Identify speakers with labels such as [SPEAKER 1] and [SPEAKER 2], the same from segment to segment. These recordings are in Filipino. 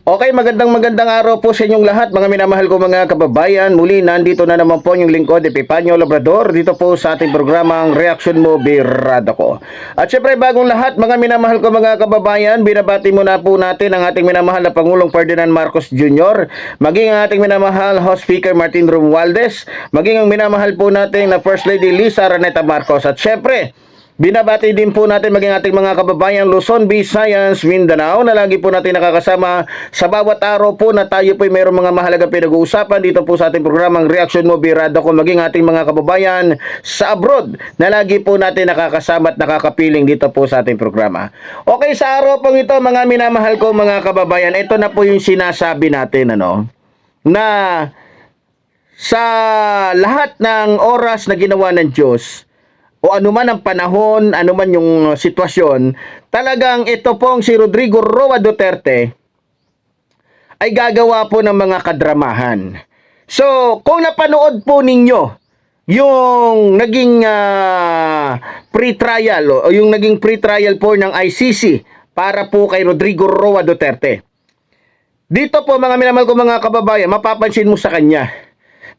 [SPEAKER 1] Okay, magandang araw po sa inyong lahat, mga minamahal ko mga kababayan. Muli, nandito na naman po yung lingkod, Epipanyo Labrador, dito po sa ating programang Reaction Mo, Birada Ko. At syempre, bagong lahat, mga minamahal ko mga kababayan, binabati muna po natin ang ating minamahal na Pangulong Ferdinand Marcos Jr., maging ang ating minamahal House Speaker Martin Romualdez, maging ang minamahal po natin na First Lady Liza Araneta Marcos. At syempre, binabati din po natin maging ating mga kababayan Luzon, Visayas, Mindanao na lagi po natin nakakasama sa bawat araw po na tayo po ay mayroong mga mahalagang pinag-uusapan dito po sa ating programang Reaction Mo, Birada Ko, maging ating mga kababayan sa abroad na lagi po natin nakakasama at nakakapiling dito po sa ating programa. Okay, sa araw pong ito mga minamahal ko mga kababayan, ito na po yung sinasabi natin na sa lahat ng oras na ginawa ng Diyos o anuman ang panahon, anuman yung sitwasyon, talagang ito pong si Rodrigo Roa Duterte ay gagawa po ng mga kadramahan. So, kung napanood po ninyo yung naging pre-trial o yung naging pre-trial po ng ICC para po kay Rodrigo Roa Duterte, dito po mga minamahal ko mga kababayan, mapapansin mo sa kanya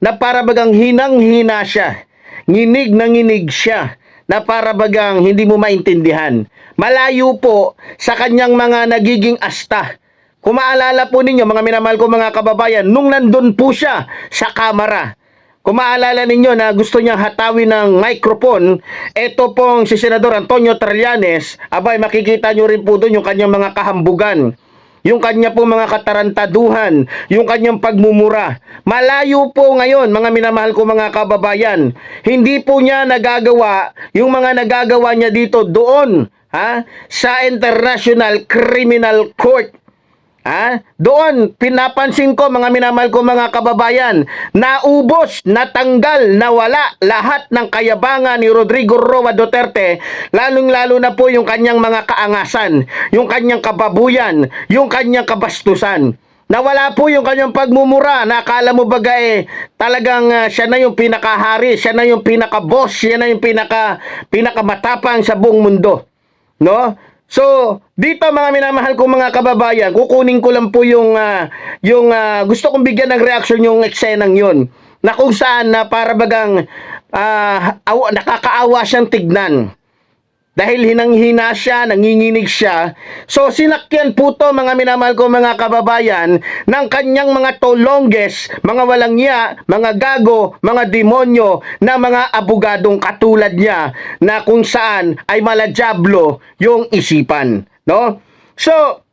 [SPEAKER 1] na para bagang hinang-hina siya. Nginig na nginig siya na para bagang hindi mo maintindihan. Malayo po sa kanyang mga nagiging asta. Kung maalala po ninyo mga minamahal ko mga kababayan, nung nandun po siya sa kamera, kung maalala ninyo na gusto niyang hatawin ng microphone, eto pong si Senador Antonio Trillanes, abay makikita nyo rin po doon yung kanyang mga kahambugan, yung kanya po mga katarantaduhan, yung kanyang pagmumura. Malayo po ngayon mga minamahal ko mga kababayan. Hindi po niya nagagawa yung mga nagagawa niya dito doon sa International Criminal Court. Doon pinapansin ko mga minamahal ko mga kababayan, naubos, natanggal, nawala lahat ng kayabangan ni Rodrigo Roa Duterte, lalong-lalo na po yung kanyang mga kaangasan, yung kanyang kababuyan, yung kanyang kabastusan. Nawala po yung kanyang pagmumura. Nakala mo baga talagang siya na yung pinakahari, siya na yung pinaka-boss, siya na yung pinakamatapang sa buong mundo. No? So, dito mga minamahal ko mga kababayan, kukunin ko lang po yung gusto kong bigyan ng reaction yung eksenang yun, na kung saan na para bagang nakakaawa siyang tignan. Dahil hinang-hina siya, nanginginig siya. So, sinakyan po to mga minamahal ko mga kababayan ng kanyang mga tolongges, mga walang niya, mga gago, mga demonyo na mga abogadong katulad niya na kung saan ay maladyablo yung isipan. No? So,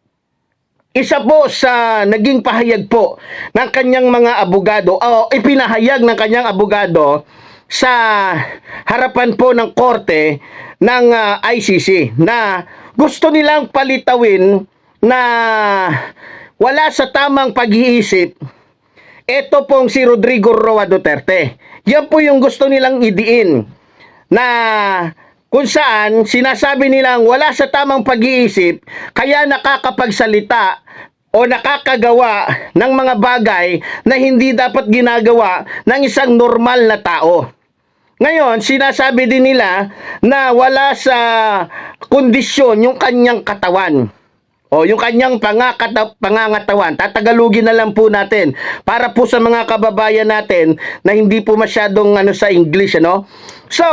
[SPEAKER 1] isa po sa naging pahayag po ng kanyang mga abogado o ipinahayag ng kanyang abogado sa harapan po ng korte ng ICC na gusto nilang palitawin na wala sa tamang pag-iisip ito pong si Rodrigo Roa Duterte. Yan po yung gusto nilang idiin na kung saan sinasabi nilang wala sa tamang pag-iisip kaya nakakapagsalita o nakakagawa ng mga bagay na hindi dapat ginagawa ng isang normal na tao. Ngayon, sinasabi din nila na wala sa kondisyon yung kanyang katawan o yung kanyang pangangatawan. Tatagalugin na lang po natin para po sa mga kababayan natin na hindi po masyadong sa English, So,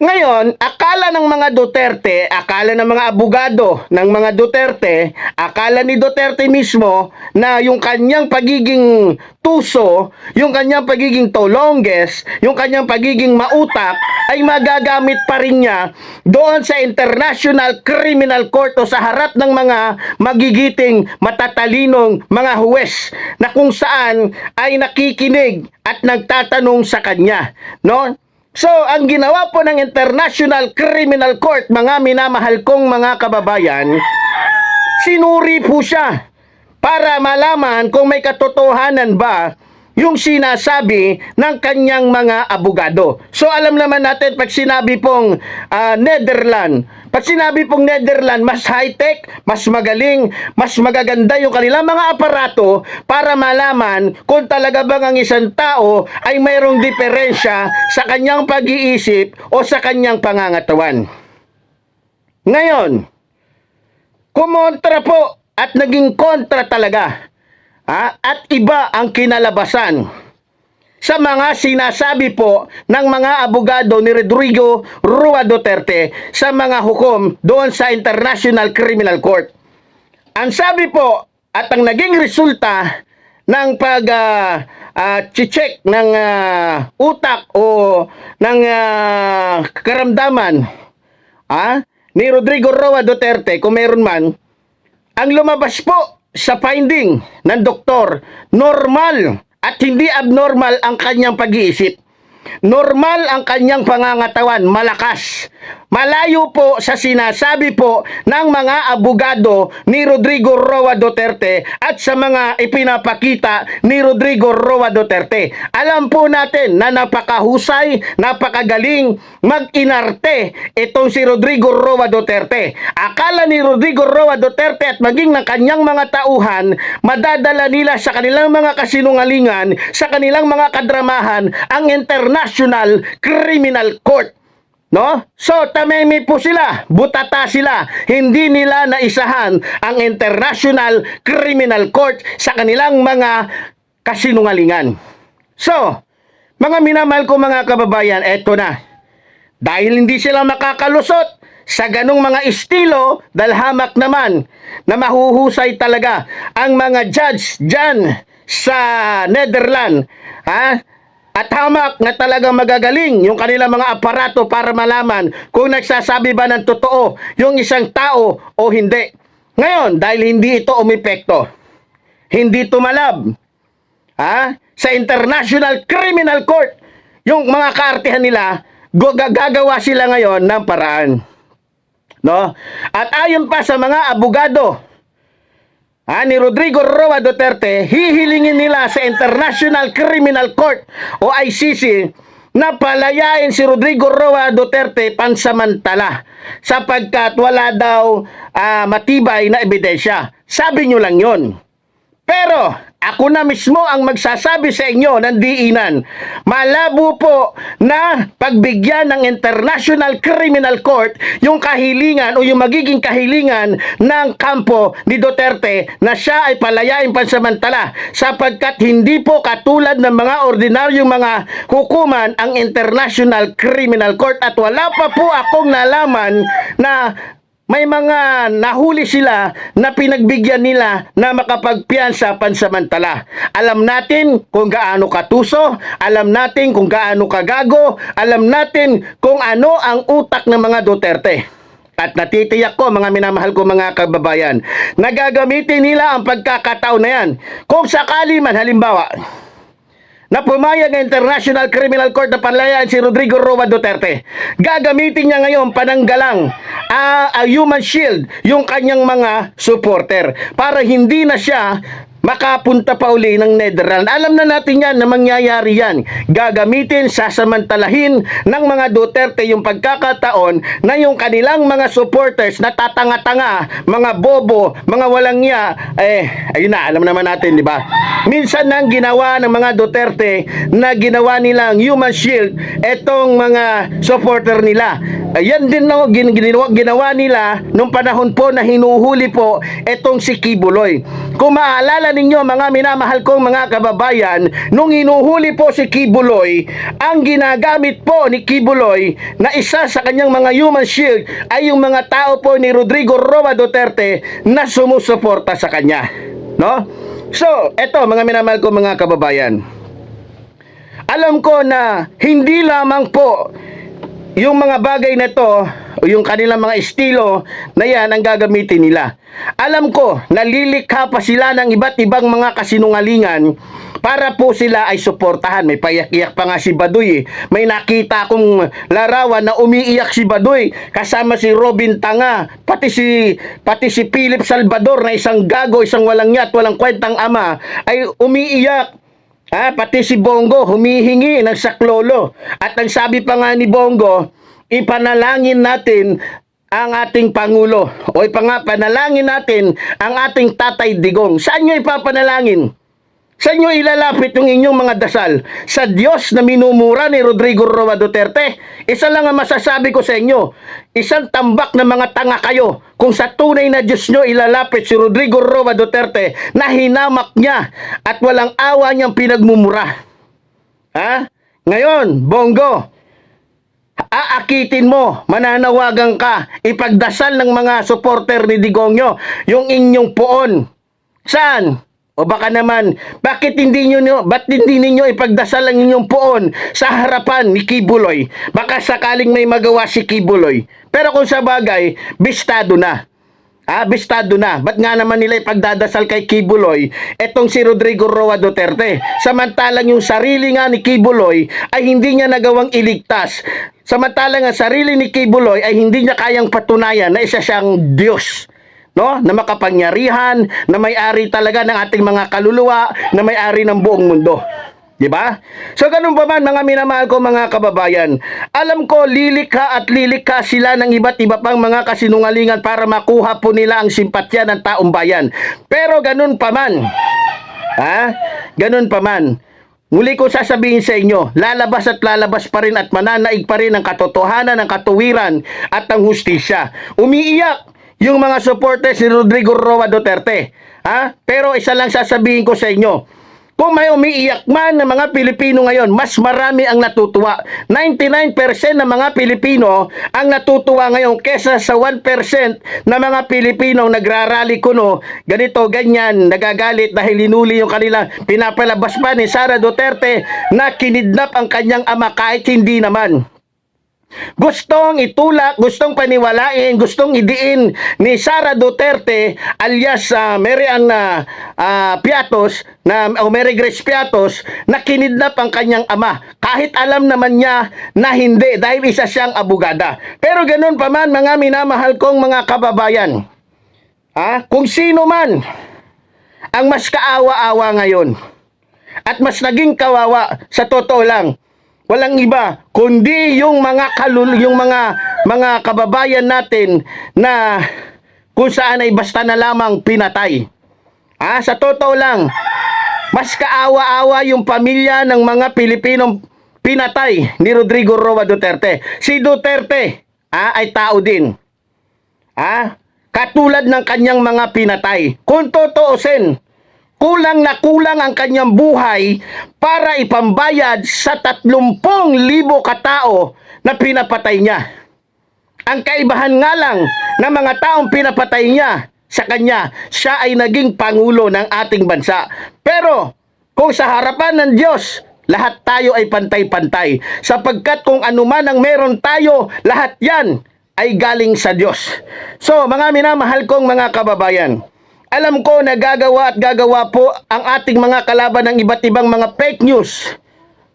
[SPEAKER 1] ngayon, akala ng mga Duterte, akala ng mga abogado ng mga Duterte, akala ni Duterte mismo na yung kanyang pagiging tuso, yung kanyang pagiging tolongges, yung kanyang pagiging mautak ay magagamit pa rin niya doon sa International Criminal Court o sa harap ng mga magigiting matatalinong mga huwes na kung saan ay nakikinig at nagtatanong sa kanya, no? So, ang ginawa po ng International Criminal Court, mga minamahal kong mga kababayan, sinuri po siya para malaman kung may katotohanan ba yung sinasabi ng kanyang mga abogado. So, alam naman natin pag sinabi pong Netherlands, Pag sinabi pong Netherlands, mas high-tech, mas magaling, mas magaganda yung kanilang mga aparato para malaman kung talaga bang ang isang tao ay mayroong diferensya sa kanyang pag-iisip o sa kanyang pangangatawan. Ngayon, kumontra po at naging kontra talaga. At iba ang kinalabasan sa mga sinasabi po ng mga abogado ni Rodrigo Roa Duterte sa mga hukom doon sa International Criminal Court. Ang sabi po at ang naging resulta ng check ng utak o ng karamdaman ni Rodrigo Roa Duterte, kung meron man, ang lumabas po sa finding ng doktor, normal at hindi abnormal ang kanyang pag-iisip. Normal ang kanyang pangangatawan, malakas. Malayo po sa sinasabi po ng mga abogado ni Rodrigo Roa Duterte at sa mga ipinapakita ni Rodrigo Roa Duterte. Alam po natin na napakahusay, napakagaling mag-inarte itong si Rodrigo Roa Duterte. Akala ni Rodrigo Roa Duterte at maging ng kanyang mga tauhan, madadala nila sa kanilang mga kasinungalingan, sa kanilang mga kadramahan, ang International Criminal Court. No? So, tamemi po sila, butata sila, hindi nila naisahan ang International Criminal Court sa kanilang mga kasinungalingan. So, mga minamahal ko mga kababayan, eto na. Dahil hindi sila makakalusot sa ganong mga estilo, dahil hamak naman na mahuhusay talaga ang mga judge dyan sa Netherlands, at hamak na talagang magagaling yung kanilang mga aparato para malaman kung nagsasabi ba ng totoo yung isang tao o hindi. Ngayon, dahil hindi ito umepekto, hindi tumalab sa International Criminal Court, yung mga kaartihan nila, gagawa sila ngayon ng paraan. No? At ayon pa sa mga abogado ni Rodrigo Roa Duterte, hihilingin nila sa International Criminal Court o ICC na palayain si Rodrigo Roa Duterte pansamantala sapagkat wala daw matibay na ebidensya. Sabi nyo lang yon. Pero ako na mismo ang magsasabi sa inyo ng diinan. Malabo po na pagbigyan ng International Criminal Court yung kahilingan o yung magiging kahilingan ng kampo ni Duterte na siya ay palayain pansamantala sapagkat hindi po katulad ng mga ordinaryong mga hukuman ang International Criminal Court at wala pa po akong nalaman na may mga nahuli sila na pinagbigyan nila na makapagpiyansa pansamantala. Alam natin kung gaano katuso, alam natin kung gaano kagago, alam natin kung ano ang utak ng mga Duterte. At natitiyak ko mga minamahal ko mga kababayan, nagagamitin nila ang pagkakataon na yan. Kung sakali man halimbawa, na pumayag ang International Criminal Court na palayain si Rodrigo Roa Duterte, gagamitin niya ngayon pananggalang a human shield yung kanyang mga supporter para hindi na siya makapunta pa uli ng Netherlands. Alam na natin yan na mangyayari yan. Gagamitin, sasamantalahin ng mga Duterte yung pagkakataon na yung kanilang mga supporters na tatanga-tanga, mga bobo, mga walang niya, ayun na, alam naman natin, di ba? Minsan nang ginawa ng mga Duterte na ginawa nilang human shield etong mga supporter nila. Ayan din no, ginawa nila nung panahon po na hinuhuli po etong si Kibuloy. Kung maalala ninyo mga minamahal kong mga kababayan, nung hinuhuli po si Kibuloy, ang ginagamit po ni Kibuloy na isa sa kanyang mga human shield ay yung mga tao po ni Rodrigo Roa Duterte na sumusuporta sa kanya. No? So, eto mga minamahal kong mga kababayan, alam ko na hindi lamang po yung mga bagay na to o yung kanilang mga estilo na yan ang gagamitin nila. Alam ko, nalilikha pa sila ng iba't ibang mga kasinungalingan para po sila ay suportahan. May payak-iyak pa nga si Baduy. May nakita akong larawan na umiiyak si Baduy kasama si Robin Tanga, pati si Philip Salvador na isang gago, isang walang yat, walang kwentang ama ay umiiyak. Pati si Bongo humihingi ng saklolo. At ang sabi pa nga ni Bongo, ipanalangin natin ang ating Pangulo. O panalangin natin ang ating Tatay Digong. Saan nyo ipapanalangin? Saan nyo ilalapit yung inyong mga dasal? Sa Diyos na minumura ni Rodrigo Roa Duterte? Isa lang ang masasabi ko sa inyo, isang tambak na mga tanga kayo kung sa tunay na Diyos nyo ilalapit si Rodrigo Roa Duterte na hinamak niya at walang awa niyang pinagmumura. Ha? Ngayon, Bongo, aakitin mo, mananawagan ka, ipagdasal ng mga supporter ni Digongyo yung inyong poon. Saan? O baka naman, ba't hindi ninyo ipagdasal ang inyong poon sa harapan ni Kibuloy? Baka sakaling may magawa si Kibuloy. Pero kung sa bagay, bistado na. Bistado na. Ba't nga naman nila ipagdadasal kay Kibuloy etong si Rodrigo Roa Duterte? Samantalang yung sarili nga ni Kibuloy ay hindi niya nagawang iligtas. Samantalang ang sarili ni Kibuloy ay hindi niya kayang patunayan na isa siyang Diyos. No? Na makapangyarihan, na may-ari talaga ng ating mga kaluluwa, na may-ari ng buong mundo. Diba? So ganun pa man mga minamahal ko mga kababayan, alam ko lilikha at lilikha sila ng iba't iba pang mga kasinungalingan para makuha po nila ang simpatya ng taong bayan. Pero ganun pa man, ganun pa man, muli ko sasabihin sa inyo, lalabas at lalabas pa rin at mananaig pa rin ang katotohanan, ang katuwiran at ang hustisya. Umiiyak yung mga supporters ni Rodrigo Roa Duterte. Pero isa lang sasabihin ko sa inyo, kung may umiiyak man ng mga Pilipino ngayon, mas marami ang natutuwa. 99% ng mga Pilipino ang natutuwa ngayon kesa sa 1% na mga Pilipino nagrarally kuno, ganito, ganyan, nagagalit dahil hinuli yung kanila. Pinapalabas pa ni Sara Duterte na kinidnap ang kanyang ama kahit hindi naman. Gustong itulak, gustong paniwalain, gustong idiin ni Sara Duterte alias Mary Ann Piatos o Mary Grace Piatos na kinidnap ang kanyang ama kahit alam naman niya na hindi dahil isa siyang abogada. Pero ganun pa man mga minamahal kong mga kababayan, kung sino man ang mas kaawa-awa ngayon at mas naging kawawa, sa totoo lang, walang iba kundi yung mga kababayan natin na kung saan ay basta na lamang pinatay. Sa totoo lang, mas kaawa-awa yung pamilya ng mga Pilipinong pinatay ni Rodrigo Roa Duterte. Si Duterte ay tao din. Katulad ng kanyang mga pinatay. Kung totoosin, kulang na kulang ang kanyang buhay para ipambayad sa 30,000 katao na pinapatay niya. Ang kaibahan nga lang ng mga taong pinapatay niya sa kanya, siya ay naging pangulo ng ating bansa. Pero kung sa harapan ng Diyos, lahat tayo ay pantay-pantay. Sapagkat kung anuman ang meron tayo, lahat yan ay galing sa Diyos. So mga minamahal kong mga kababayan, alam ko na gagawa at gagawa po ang ating mga kalaban ng iba't ibang mga fake news.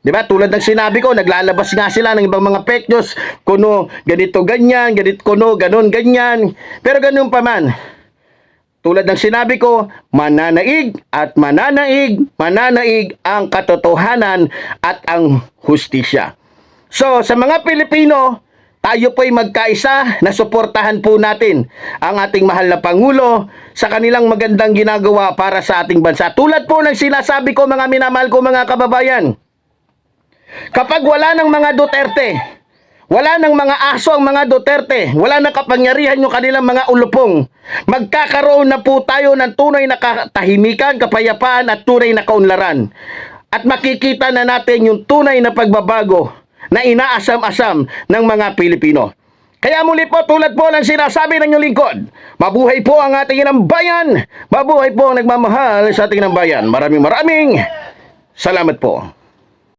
[SPEAKER 1] Diba? Tulad ng sinabi ko, naglalabas nga sila ng ibang mga fake news. Kuno, ganito, ganyan, kuno, ganon, ganyan. Pero ganun pa man. Tulad ng sinabi ko, mananaig at mananaig ang katotohanan at ang hustisya. So, sa mga Pilipino, tayo po'y magkaisa na suportahan po natin ang ating mahal na Pangulo sa kanilang magandang ginagawa para sa ating bansa. Tulad po ng sinasabi ko mga minamahal ko mga kababayan, kapag wala ng mga Duterte, wala ng mga aso ang mga Duterte, wala ng kapangyarihan yung kanilang mga ulupong, magkakaroon na po tayo ng tunay na katahimikan, kapayapaan at tunay na kaunlaran. At makikita na natin yung tunay na pagbabago na inaasam-asam ng mga Pilipino. Kaya muli po, tulad po ng sinasabi ng inyong lingkod, mabuhay po ang ating inang bayan, mabuhay po ang nagmamahal sa ating inang bayan. Maraming salamat po.